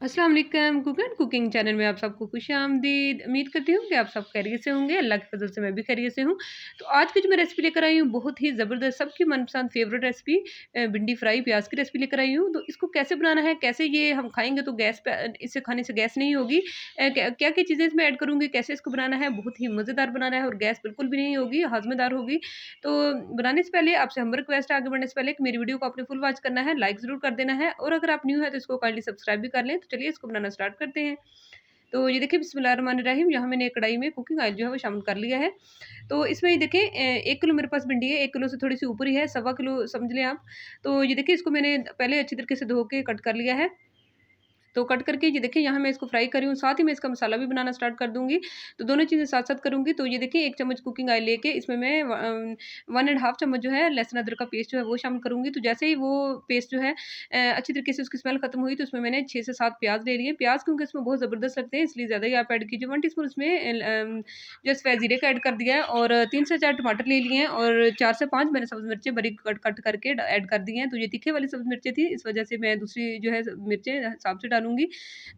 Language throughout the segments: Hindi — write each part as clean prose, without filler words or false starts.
अस्सलाम वालेकुम कुक एंड कुकिंग चैनल में आप सबको खुशामदीद। उम्मीद करती हूँ कि आप सब खैरियत से होंगे। अल्लाह के फजल से मैं भी खैरियत से हूँ। तो आज की जो मैं रेसिपी लेकर आई हूँ बहुत ही ज़बरदस्त सबकी मनपसंद फेवरेट रेसिपी भिंडी फ्राई प्याज की रेसिपी लेकर आई हूँ। तो इसको कैसे बनाना है, कैसे ये हम खाएंगे तो गैस पे इसे खाने से गैस नहीं होगी, क्या क्या क्या चीज़ें इसमें ऐड करूँगी, कैसे इसको बनाना है, बहुत ही मज़ेदार बनाना है और गैस बिल्कुल भी नहीं होगी, हाजमेदार होगी। तो बनाने से पहले आपसे हम रिक्वेस्ट है आगे बढ़ने से पहले कि मेरी वीडियो को आपने फुल वॉच करना है, लाइक ज़रूर कर देना है और अगर आप न्यू है तो इसको काइंडली सब्सक्राइब भी कर लें। तो चलिए इसको बनाना स्टार्ट करते हैं। तो ये देखिए बिस्मिल्लाहिर्रहमानिर्रहीम, यहाँ मैंने एक कढ़ाई में कुकिंग ऑयल जो है वो शामिल कर लिया है। तो इसमें ये देखिए 1 किलो मेरे पास भिंडी है, 1 किलो से थोड़ी-सी ऊपर ही है, सवा किलो समझ लें आप। तो ये देखिए इसको मैंने पहले अच्छी तरीके से धो के कट कर लिया है। तो कट करके ये देखिए यहाँ मैं इसको फ्राई कर रही हूँ, साथ ही मैं इसका मसाला भी बनाना स्टार्ट कर दूँगी। तो दोनों चीज़ें साथ-साथ करूँगी। तो ये देखिए 1 चम्मच कुकिंग ऑयल लेके इसमें मैं 1 एंड हाफ चम्मच जो है लहसुन अदरक का पेस्ट जो है वो शामिल करूँगी। तो जैसे ही वो पेस्ट जो है अच्छी तरीके से उसकी स्मेल खत्म हुई तो उसमें मैंने 6 से 7 प्याज़ ले लिए। प्याज़ क्योंकि इसमें बहुत ज़बरदस्त लगते हैं इसलिए ज़्यादा ही आप ऐड कीजिए। 1 टीस्पून इसमें जो है सफ़ेद ज़ीरे का ऐड कर दिया है और 3 से 4 टमाटर ले लिए हैं और 4 से 5 मैंने सब्ज़ मिर्चें बारीक कट कट करके ऐड कर दी हैं। तो ये तीखे वाली सब्ज़ मिर्चें थी, इस वजह से मैं दूसरी जो है मिर्चें हिसाब से डालूँगी।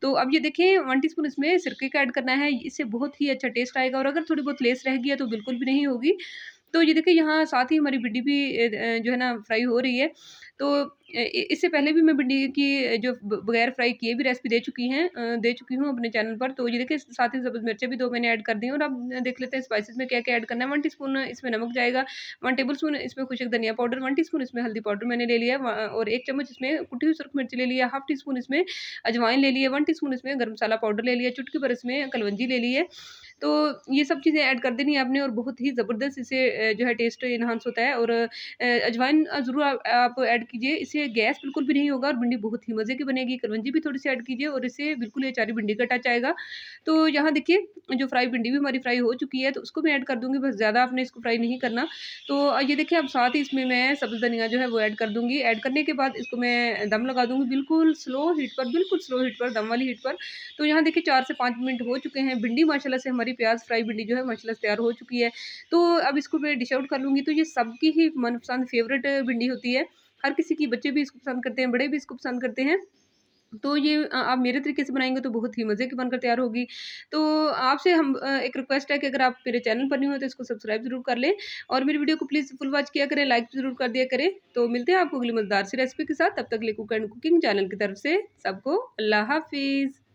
तो अब ये देखिए 1 टीस्पून इसमें सिरके का ऐड करना है, इससे बहुत ही अच्छा टेस्ट आएगा और अगर थोड़ी बहुत लेस रह गई है तो बिल्कुल भी नहीं होगी। तो ये देखिए यहाँ साथ ही हमारी भिंडी भी जो है ना फ्राई हो रही है। तो इससे पहले भी मैं भिंडी की जो बगैर फ्राई किए भी रेसिपी दे चुकी हूँ अपने चैनल पर। तो ये देखिए साथ ही सब्ज़ मिर्चें भी 2 मैंने ऐड कर दी हैं और अब देख लेते हैं स्पाइसेस में क्या-क्या ऐड करना है। 1 टीस्पून इसमें नमक जाएगा, 1 टेबलस्पून इसमें खुशक धनिया पाउडर, 1 टीस्पून इसमें हल्दी पाउडर मैंने ले लिया है और 1 चम्मच इसमें कुटी हुई सुरख मिर्च ले लिया, हाफ टी स्पून इसमें अजवाइन ले ली है, 1 टीस्पून इसमें गरम मसाला पाउडर ले लिया, चुटकी भर इसमें कलवंजी ले ली है। तो ये सब चीज़ें ऐड कर देनी है आपने और बहुत ही ज़बरदस्त इससे जो है टेस्ट एनहांस होता है और अजवाइन ज़रूर आप ऐड कीजिए, इससे गैस बिल्कुल भी नहीं होगा और भिंडी बहुत ही मज़े की बनेगी। कलवंजी भी थोड़ी-सी ऐड कीजिए और इससे बिल्कुल ये अचारी भिंडी का टच आएगा। तो यहाँ देखिए जो फ्राई भिंडी भी हमारी फ्राई हो चुकी है, तो उसको मैं ऐड कर दूँगी, बस ज़्यादा आपने इसको फ्राई नहीं करना। तो ये देखिए अब साथ ही इसमें मैं सब्ज़ धनिया जो है वो ऐड कर दूँगी। ऐड करने के बाद इसको मैं दम लगा दूँगी बिल्कुल स्लो हीट पर, दम वाली हीट पर। तो यहाँ देखिए 4 से 5 मिनट हो चुके हैं। भिंडी माशाल्लाह से हमारी प्याज़ फ्राई भिंडी जो है माशाल्लाह से तैयार हो चुकी है। तो अब इसको मैं डिश आउट कर लूँगी। तो ये सबकी ही मनपसंद फ़ेवरेट भिंडी होती है। हर किसी की, बच्चे भी इसको पसंद करते हैं, बड़े भी इसको पसंद करते हैं। तो ये आप मेरे तरीके से बनाएँगे तो बहुत ही मज़े की बनकर तैयार होगी। तो आपसे एक रिक्वेस्ट है कि अगर आप मेरे चैनल पर न्यू हो तो इसको सब्सक्राइब ज़रूर कर लें और मेरी वीडियो को प्लीज़ फुल वॉच किया करें, लाइक ज़रूर कर दिया करें। तो मिलते हैं आपको अगली मज़ेदार सी रेसिपी के साथ, तब तक के लिए कुक एंड कुकिंग चैनल की तरफ से सबको अल्लाह हाफ़िज़।